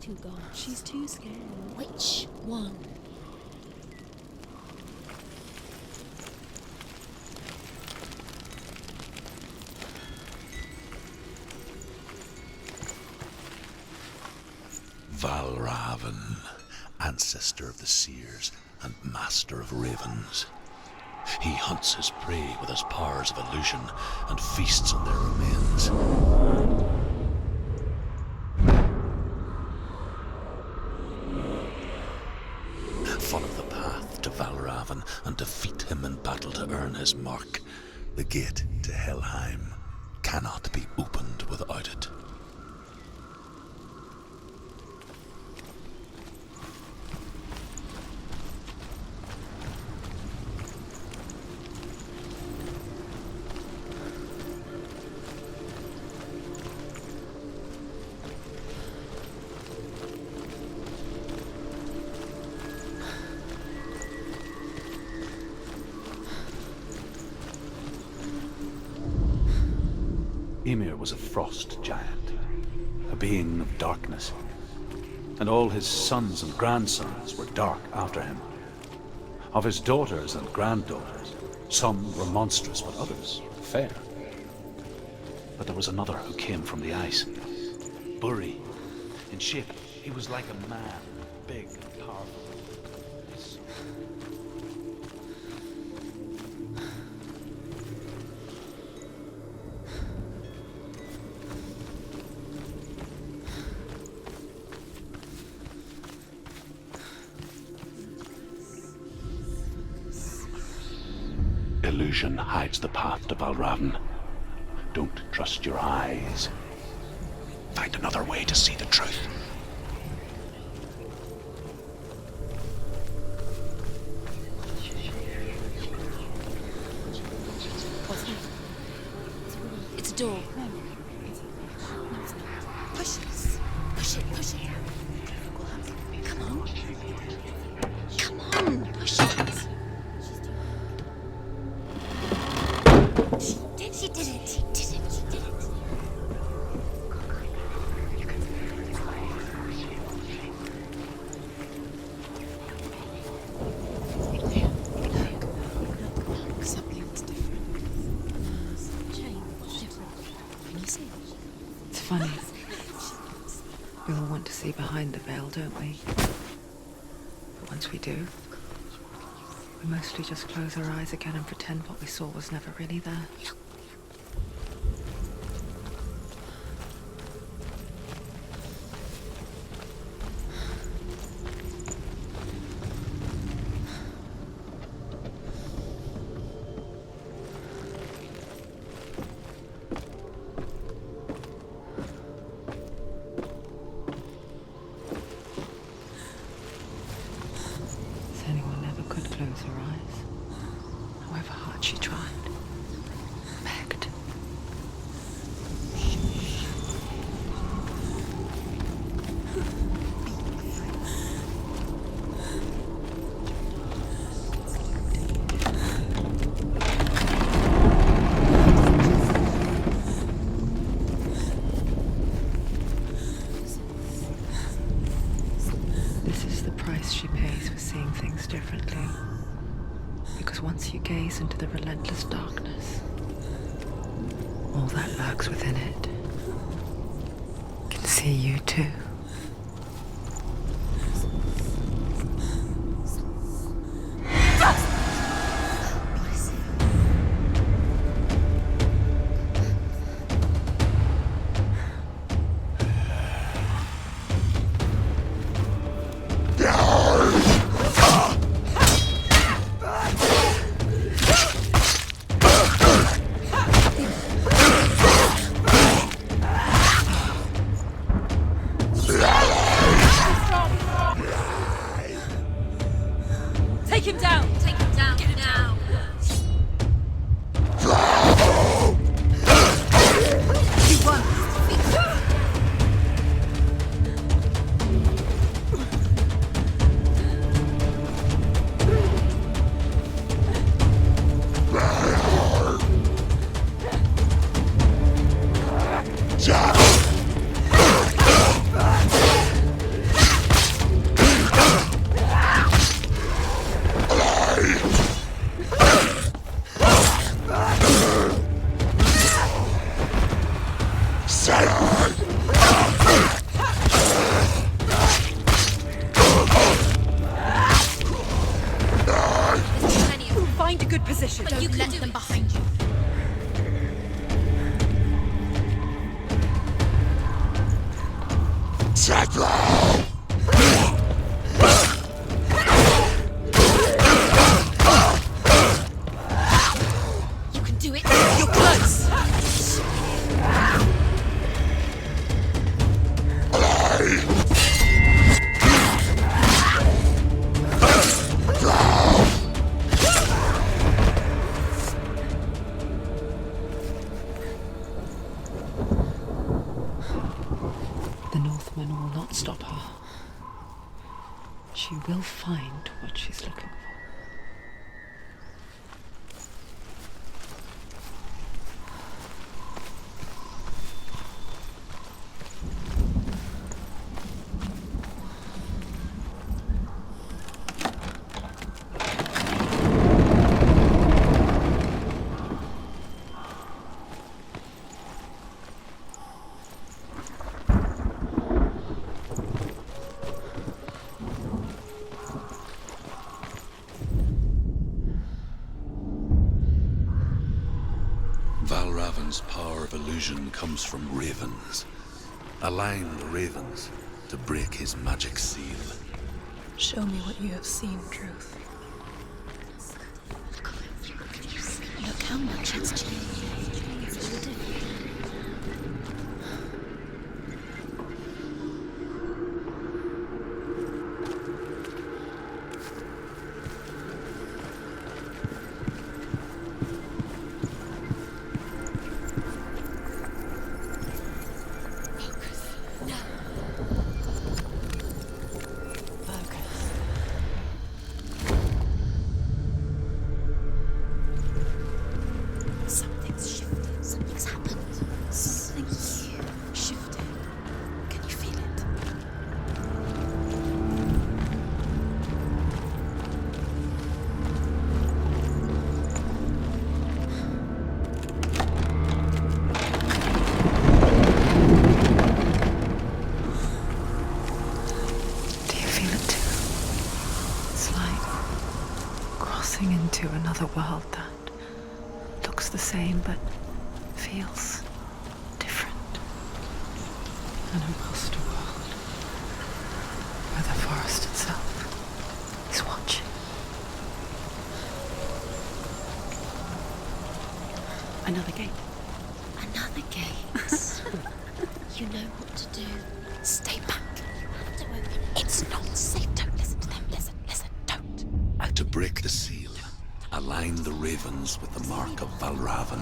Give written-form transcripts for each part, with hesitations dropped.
too gone. She's too scared. Which one? Valravn, ancestor of the seers and master of ravens. He hunts his prey with his powers of illusion and feasts on their remains. Follow the path to Valravn and defeat him in battle to earn his mark. The gate to Helheim cannot be opened without it. Ymir was a frost giant, a being of darkness, and all his sons and grandsons were dark after him. Of his daughters and granddaughters, some were monstrous, but others fair. But there was another who came from the ice. Buri. In shape, he was like a man, big and powerful. Illusion hides the path to Valravn. Don't trust your eyes. Find another way to see the truth. What's that? It's a door. Push it. Push it. Push it. Come on. Come on. Push it. She did it. She did it. She did it. Look, something's different. Change. Different. Can you see it? It's funny. We all want to see behind the veil, don't we? But once we do, we mostly just close our eyes again and pretend what we saw was never really there. Senua never could close her eyes, however hard she tried. Begged. This is the price she pays for seeing things differently. Because once you gaze into the relentless darkness, all that lurks within it can see you too. Take him down! Take him down! Get him down! You won! You can do it. You're close. The Northman will not stop her. She will find what she's looking for. Valravn's power of illusion comes from ravens. Align the ravens to break his magic seal. Show me what you have seen, Truth. Look how much it's changed. It's all different. Another world that looks the same but feels different. An imposter world where the forest itself is watching. Another gate. Another gate. You know what to do. Stay back. You have to open. It's not safe. Don't listen to them. Listen, don't. To break the seal, align the ravens with the mark of Valravn.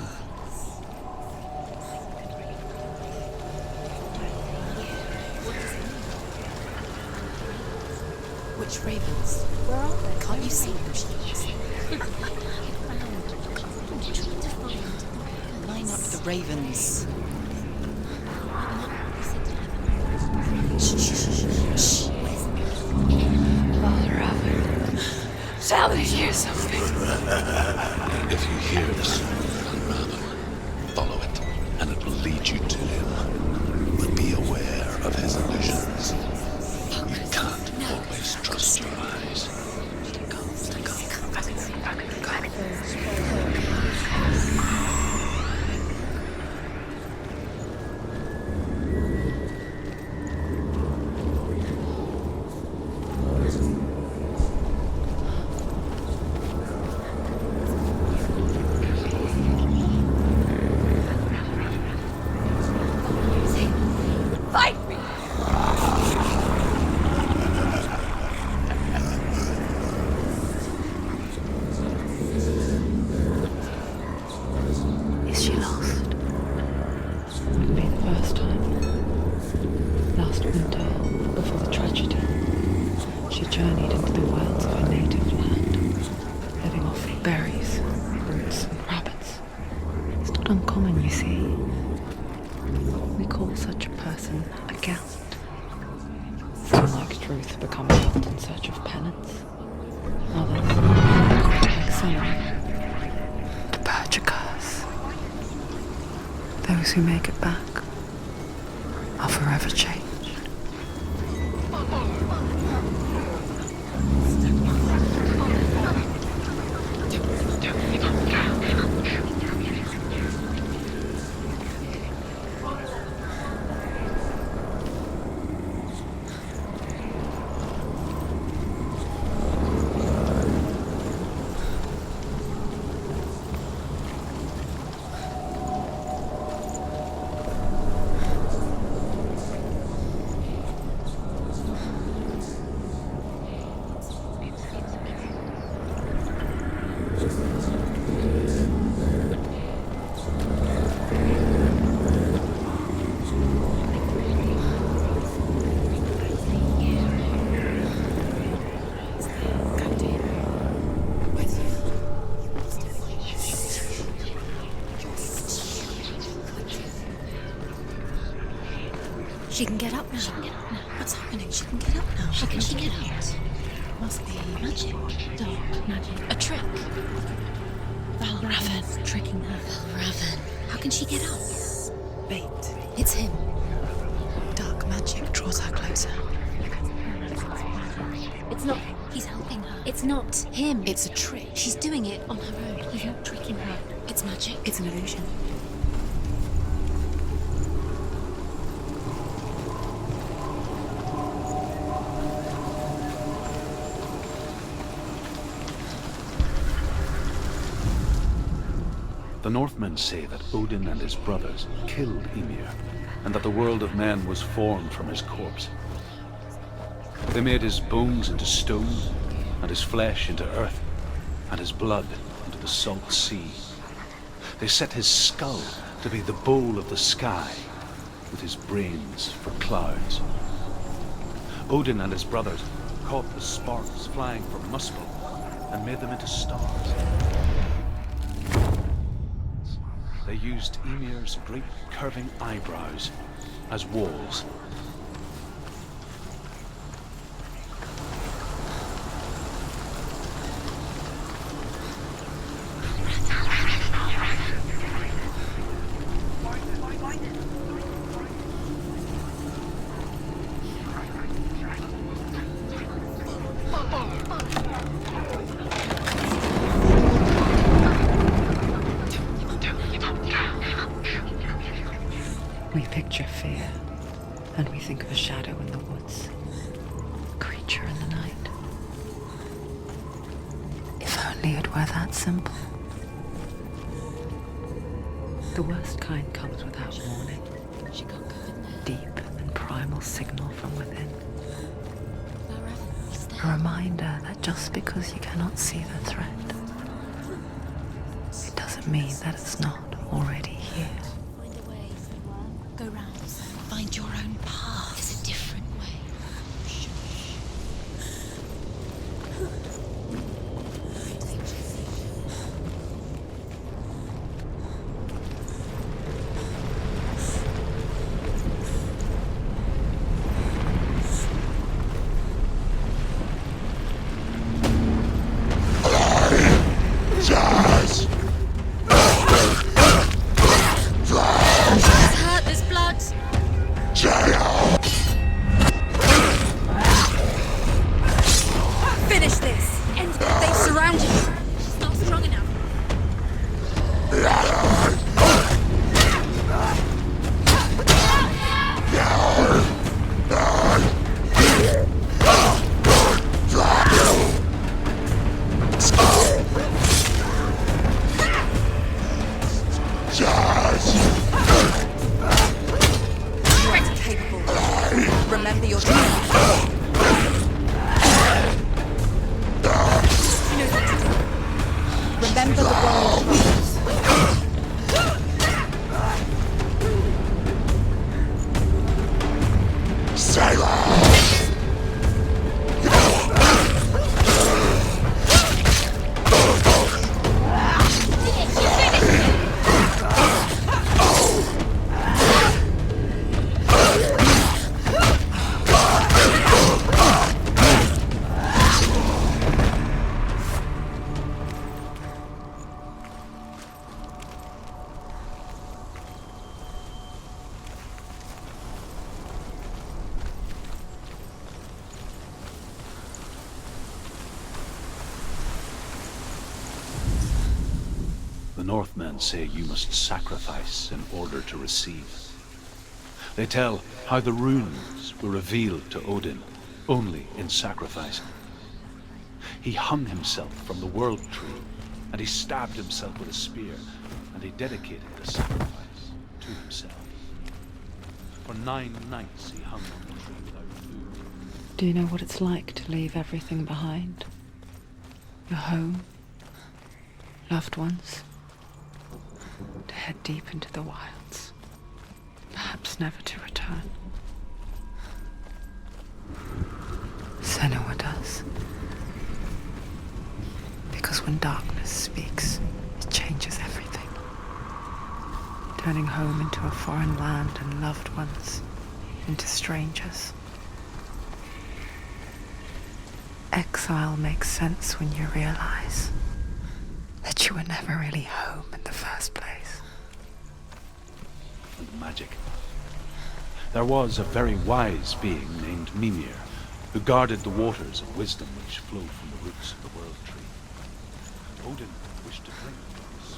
Which ravens? Where are they? Can't you see them? Line up the ravens. Shh. Valravn. Shall they hear something? If you hear the sound of Valravn, follow it, and it will lead you to him. But be aware of his illusions. You can't always trust your eyes. Those who make it back are forever changed. She can get up now. She can get up now. What's happening? She can get up now. How can she get out? Must be magic. Dark magic. A trick. Valravn tricking her. Valravn. How can she get out? Bait. It's him. Dark magic draws her closer. It's not. He's helping her. It's not him. It's a trick. She's doing it on her own. He's not tricking her. It's magic. It's an illusion. The Northmen say that Odin and his brothers killed Ymir, and that the world of men was formed from his corpse. They made his bones into stone, and his flesh into earth, and his blood into the salt sea. They set his skull to be the bowl of the sky, with his brains for clouds. Odin and his brothers caught the sparks flying from Muspel and made them into stars. They used Ymir's great curving eyebrows as walls. We picture fear, and we think of a shadow in the woods, a creature in the night. If only it were that simple. The worst kind comes without warning. She can't go in there. Deep and primal signal from within. Valravn, he's there. A reminder that just because you cannot see the threat, it doesn't mean that it's not already here. Find a way. Go round. Find your own path. There's a different way. Shh. It's hurt. There's blood. Finish this! They've surrounded you! She's not strong enough. You're incapable. Remember your training. She knows what to do. Remember the warrior The Northmen say you must sacrifice in order to receive. They tell how the runes were revealed to Odin only in sacrifice. He hung himself from the world tree, and he stabbed himself with a spear, and he dedicated the sacrifice to himself. For 9 nights he hung on the tree without food. Do you know what it's like to leave everything behind? Your home, loved ones, to head deep into the wilds, perhaps never to return. Senua does. Because when darkness speaks, it changes everything. Turning home into a foreign land and loved ones into strangers. Exile makes sense when you realize that you were never really home in the first place. And magic. There was a very wise being named Mimir, who guarded the waters of wisdom which flow from the roots of the world tree. Odin wished to drink from this.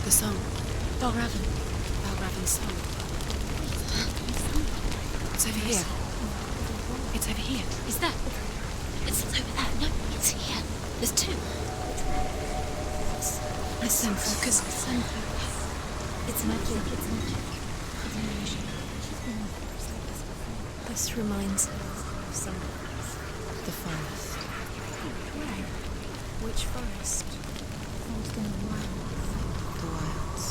The song. Valravn's song. It's over here. It's over here. Is that? It's over there. No, it's here. There's two. Listen, focus. It's magic. This reminds me of something. The forest. Which forest? The wilds.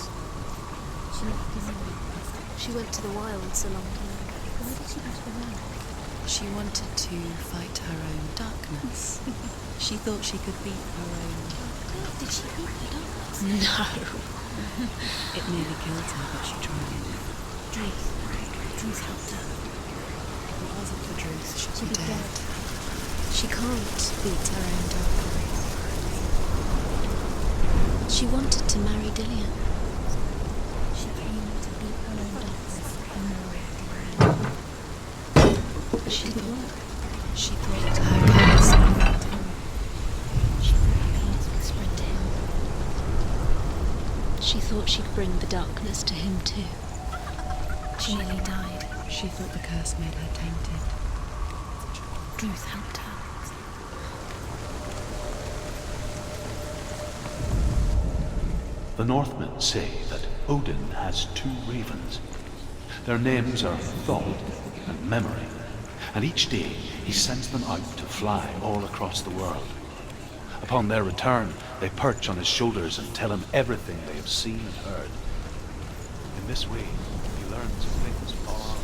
She went to the wilds a long time ago. Why did she go to the wilds? She wanted to fight her own darkness. She thought she could beat her own. Did she beat the darkness? No. It nearly killed her, but she tried. Druth helped her. If it wasn't for Druth, she'd be dead. She can't beat her own darkness. She wanted to marry Dillian. She came to beat her own darkness and marry Dillian. She thought her curse would affect him. She thought her curse would spread to him. She thought she'd bring the darkness to him too. She nearly died. She thought the curse made her tainted. Druth helped her. The Northmen say that Odin has two ravens. Their names are Thought and Memory, and each day he sends them out to fly all across the world. Upon their return, they perch on his shoulders and tell him everything they have seen and heard. In this way, he learns of things far.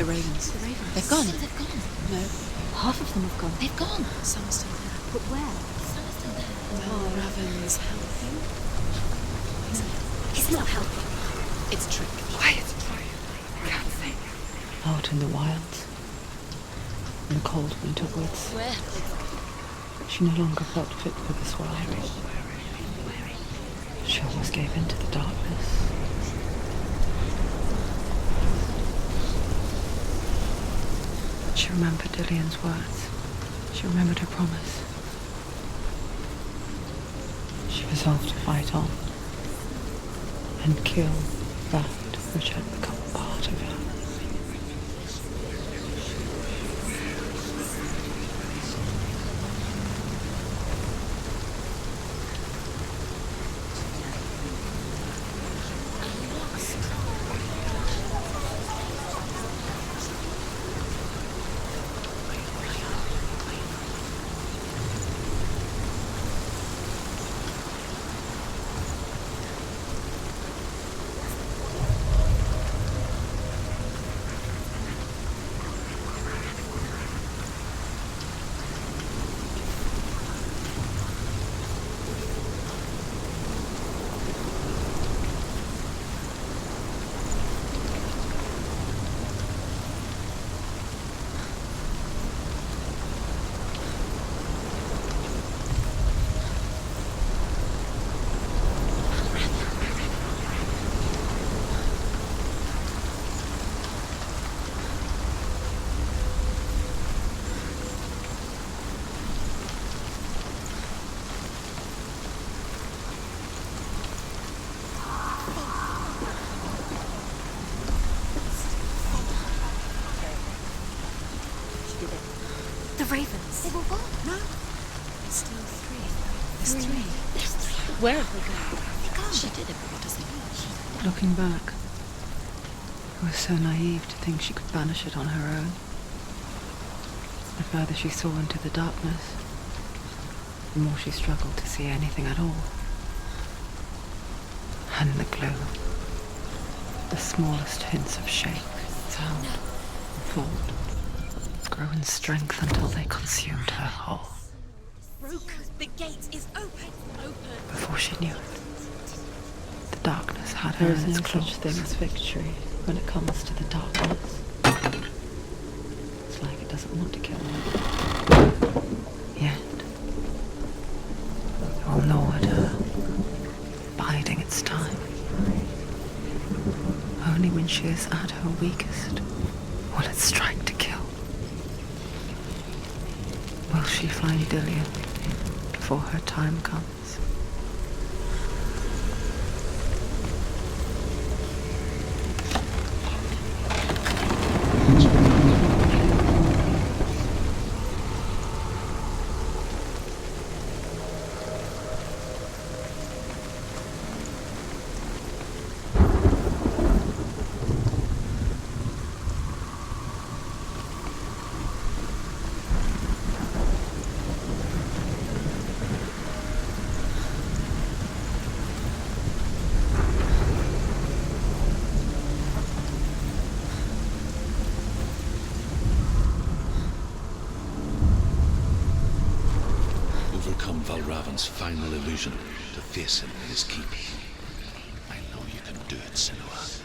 The ravens. They've gone. They've gone. No. Half of them have gone. They've gone. Some are still there. But where? Some are still there. Valravn's helping. He's not helping. It's a trick. Quiet. Can't think. Out in the wilds. In the cold winter woods. Where? She no longer felt fit for this world. She almost gave in to the darkness. She remembered Dillian's words. She remembered her promise. She resolved to fight on and kill that which had become part of her. ravens. They've all gone. No. There's still three. There's three. There's three. Where have they gone? They gone. She did it, but what does it mean? Looking back, it was so naive to think she could banish it on her own. The further she saw into the darkness, the more she struggled to see anything at all. And in the gloom, the smallest hints of shape, sound, thought grew in strength until they consumed her whole. Broken. The gate is open. Before she knew it, the darkness had her in its claws. Such thing as victory when it comes to the darkness. It's like it doesn't want to kill her. Yet, it will gnaw at her, biding its time. Only when she is at her weakest will it strike to kill. Will she find Dillion before her time comes? Valravn's final illusion to face him in his keep. I know you can do it, Senua.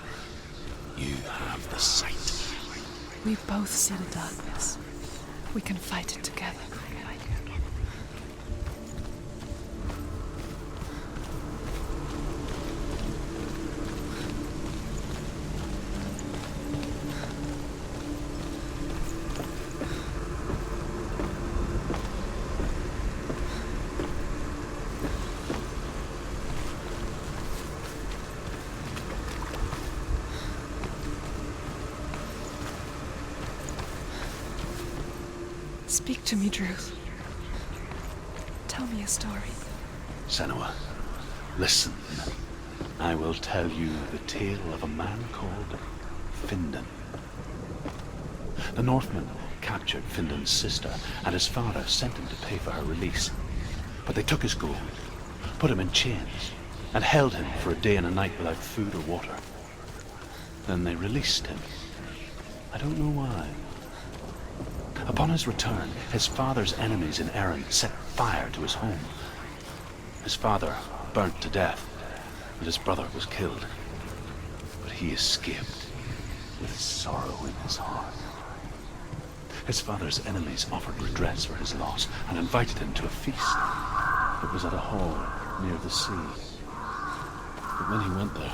You have the sight. We both see the darkness. We can fight it together. Speak to me, Druth. Tell me a story. Senua, listen. I will tell you the tale of a man called Findan. The Northmen captured Findan's sister, and his father sent him to pay for her release. But they took his gold, put him in chains, and held him for a day and a night without food or water. Then they released him. I don't know why. Upon his return, his father's enemies in Erin set fire to his home. His father burnt to death, and his brother was killed. But he escaped with sorrow in his heart. His father's enemies offered redress for his loss and invited him to a feast. It was at a hall near the sea. But when he went there,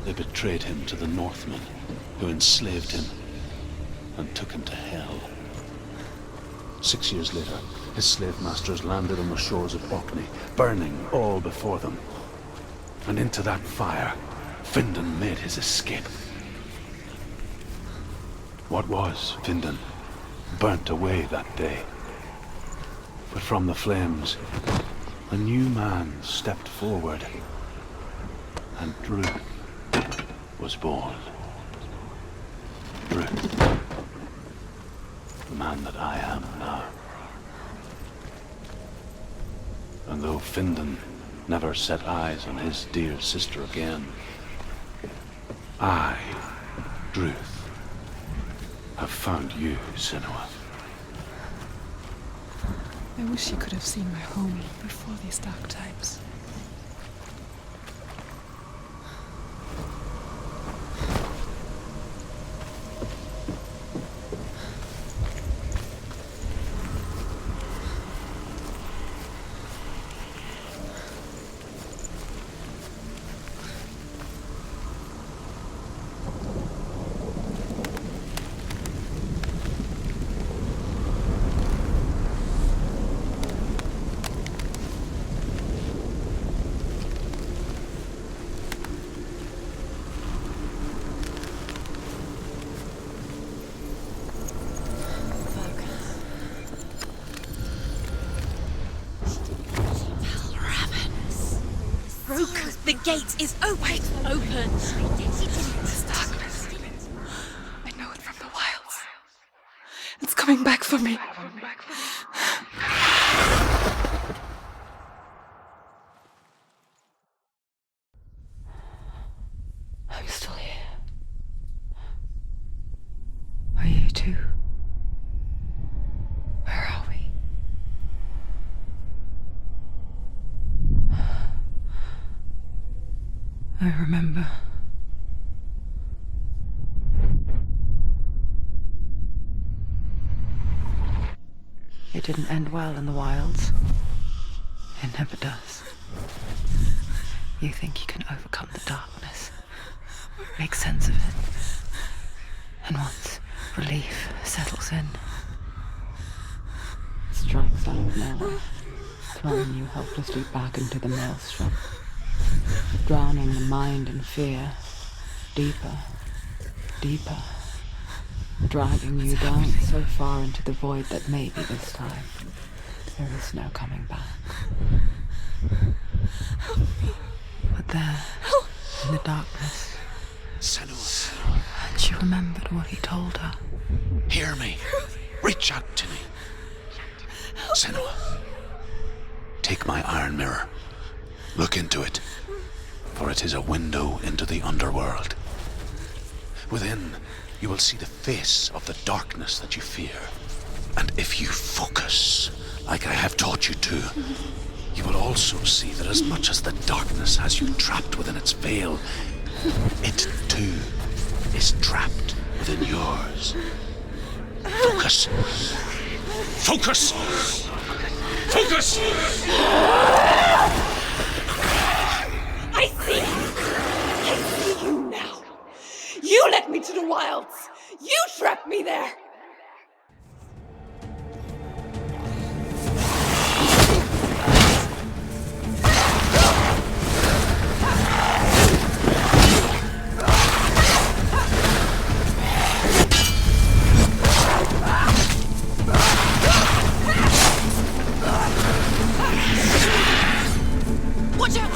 they betrayed him to the Northmen, who enslaved him and took him to hell. 6 years later, his slave masters landed on the shores of Orkney, burning all before them. And into that fire, Findan made his escape. What was Findan burnt away that day. But from the flames, a new man stepped forward, and Druth was born. Druth. The man that I am now. And though Findan never set eyes on his dear sister again, I, Druth, have found you, Senua. I wish you could have seen my home before these dark times. gate is open. Open. This darkness. I know it from the wilds. It's coming back for me. I'm still here. Are you too? Where are we? I remember. It didn't end well in the wilds. It never does. You think you can overcome the darkness, make sense of it, and once relief settles in, it strikes out of nowhere, throwing you helplessly back into the maelstrom, drowning the mind in fear, deeper, deeper, dragging you down so far into the void that maybe this time there is no coming back. But there, in the darkness, Senua, and she remembered what he told her. hear me. Reach out to me. Senua, take my iron mirror. Look into it, for it is a window into the underworld. Within, you will see the face of the darkness that you fear. And if you focus, like I have taught you to, you will also see that as much as the darkness has you trapped within its veil, it too is trapped within yours. Focus! Focus! Focus! I see you now. You led me to the wilds. You trapped me there. Watch out!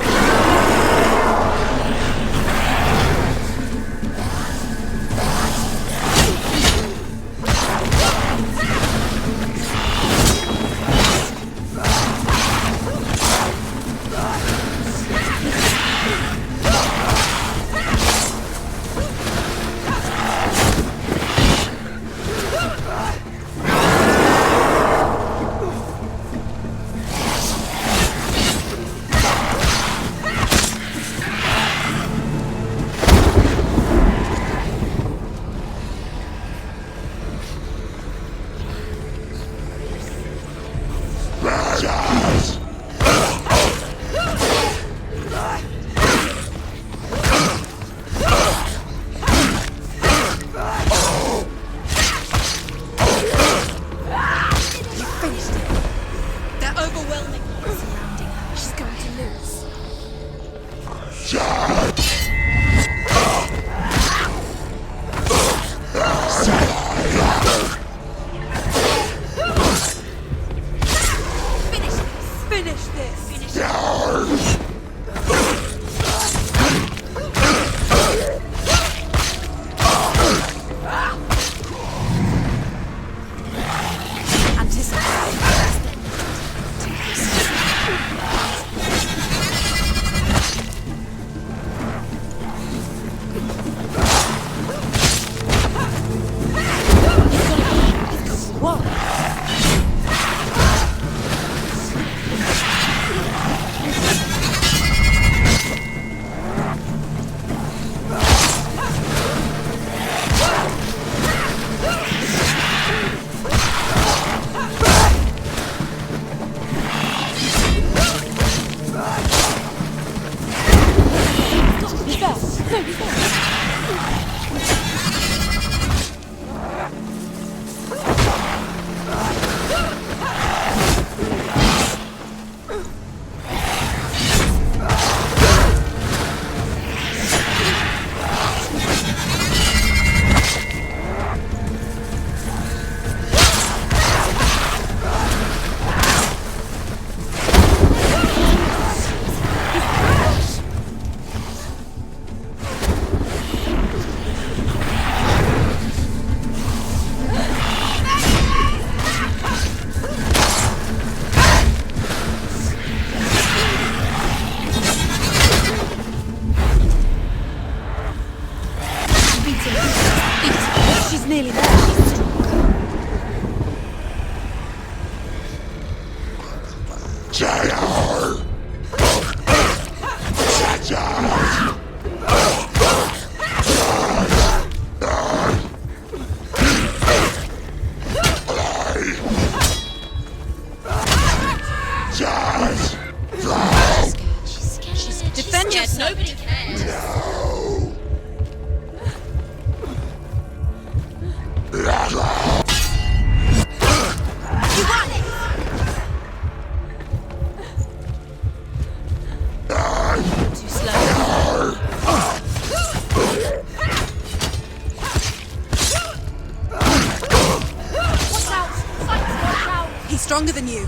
stronger than you.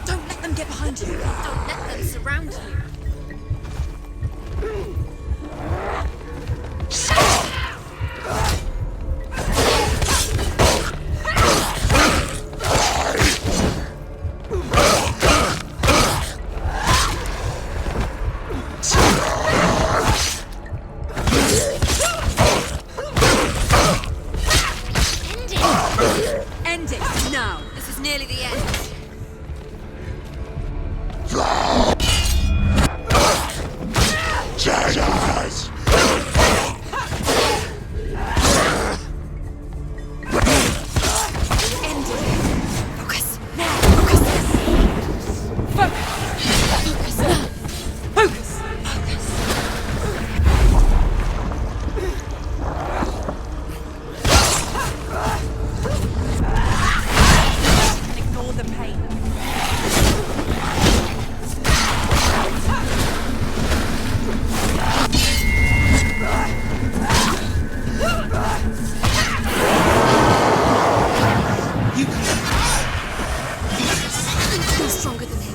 Don't let them get behind you. Don't let them surround you. End it now. This is nearly the end. Ignore the pain. You're stronger than him.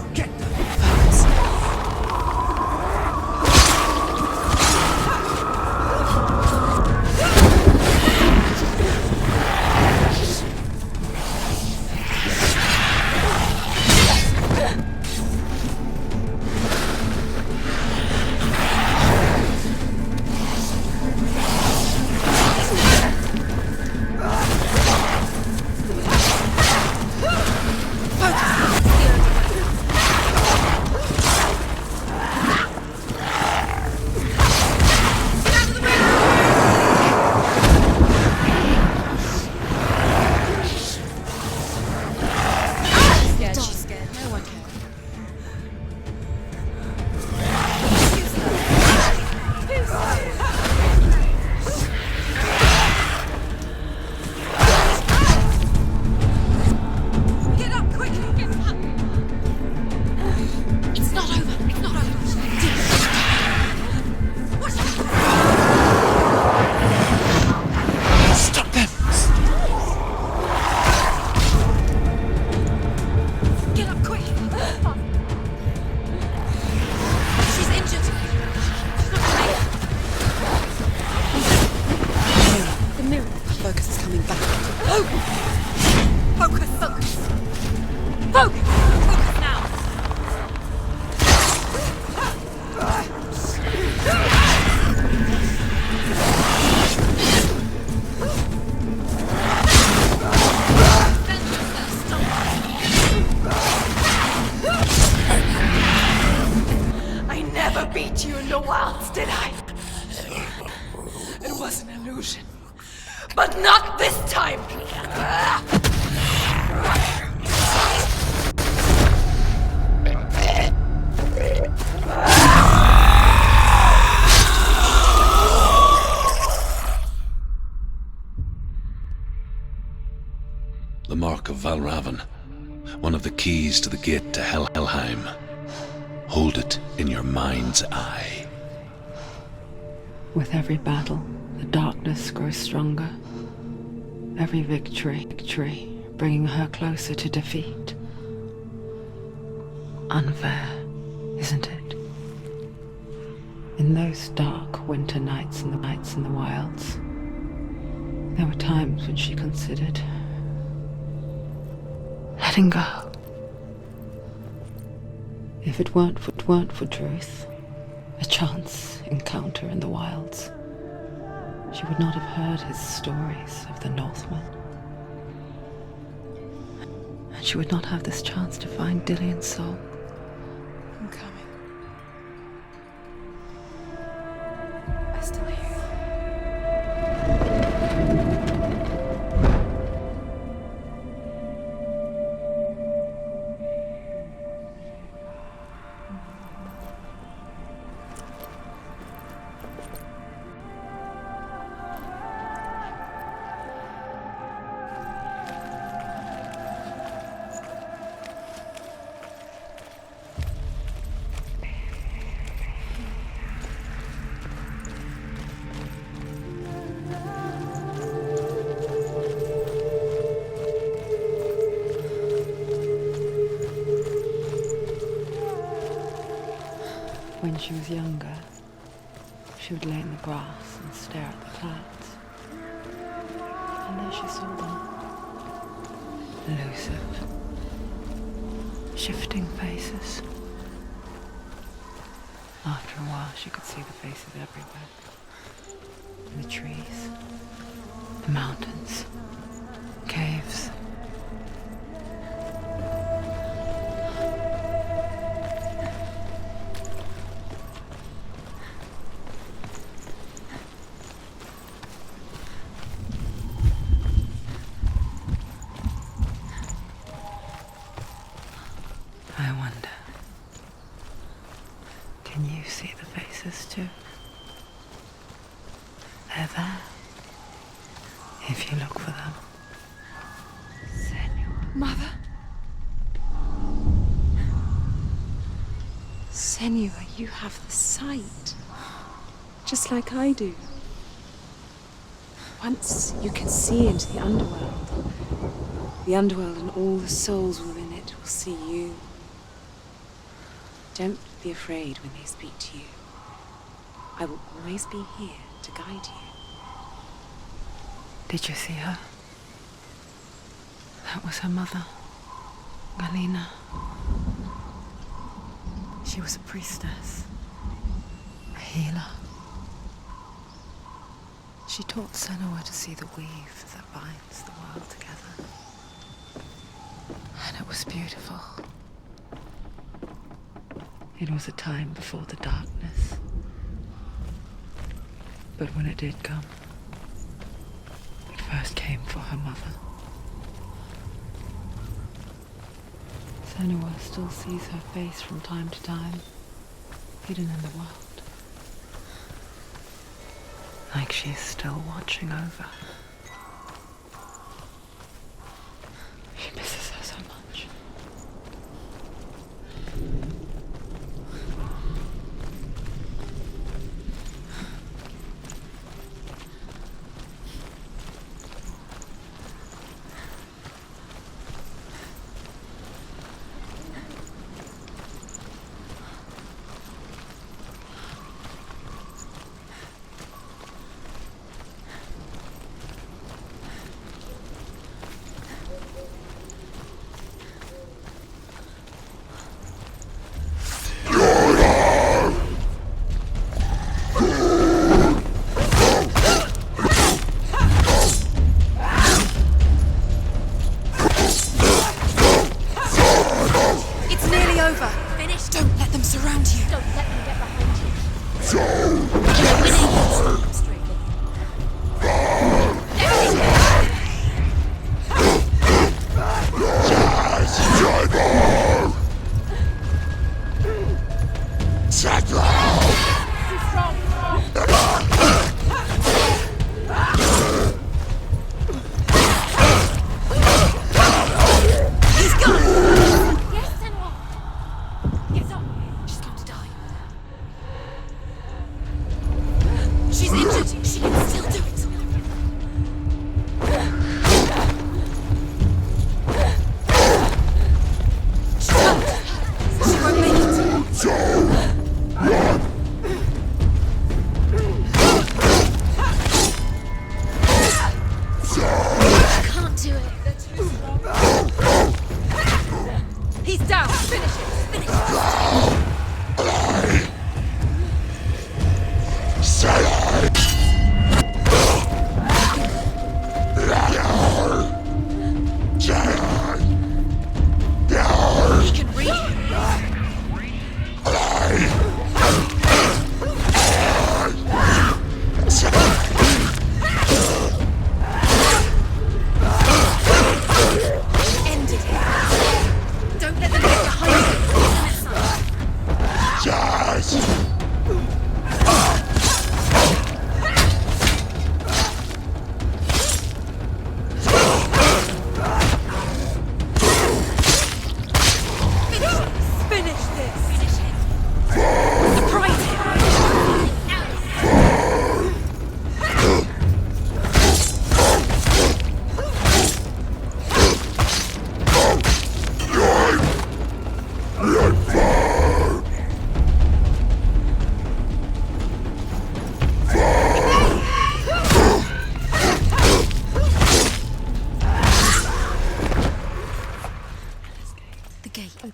Scared, she's scared. No one cares. Get up, quickly! Get up! It's not over. It's not over. Stop them! Get up, quick! She's injured. She's not gonna make it. The mirror. Focus is coming back. Focus. Focus! Focus. Focus. Focus now. I never beat you in the wilds, did I? It was an illusion. But not this time! The mark of Valravn, one of the keys to the gate to Helheim. Hold it in your mind's eye. With every battle, the darkness grows stronger. Every victory, bringing her closer to defeat. Unfair, isn't it? In those dark winter nights in the wilds, there were times when she considered letting go. If it weren't for Truth, a chance encounter in the wilds, she would not have heard his stories of the Northmen. And she would not have this chance to find Dillion's soul. I'm coming. I still hear you. When she was younger, she would lay in the grass and stare at the clouds. And there she saw them. Elusive, shifting faces. After a while, she could see the faces everywhere. In the trees, the mountains, caves. I wonder, can you see the faces too? They're there, if you look for them. Senua. Mother? Senua, you have the sight. Just like I do. Once you can see into the underworld. The underworld and all the souls within it will see you. Don't be afraid when they speak to you. I will always be here to guide you. Did you see her? That was her mother, Galena. She was a priestess, a healer. She taught Senua to see the weave that binds the world together. And it was beautiful. It was a time before the darkness. But when it did come, it first came for her mother. Senua still sees her face from time to time, hidden in the world. Like she's still watching over her. She misses her so much.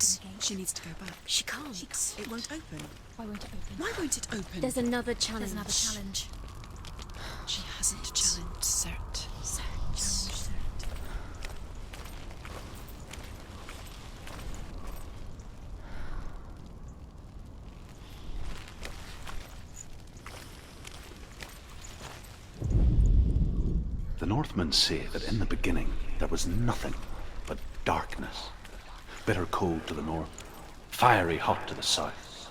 gate. She needs to go back. She can't. It won't open. Why won't it open? Why won't it open? There's another challenge. She hasn't challenged Cert. The Northmen say that in the beginning there was nothing but darkness. Bitter cold to the north, fiery hot to the south.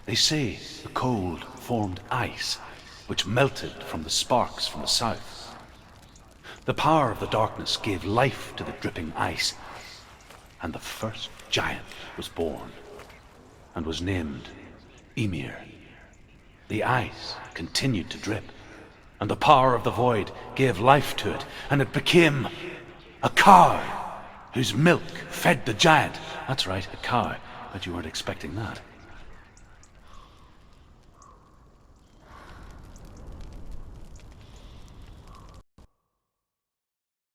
They say the cold formed ice, which melted from the sparks from the south. The power of the darkness gave life to the dripping ice, and the first giant was born, and was named Ymir. The ice continued to drip, and the power of the void gave life to it, and it became a cow, whose milk fed the giant. That's right, a cow. Bet you weren't expecting that.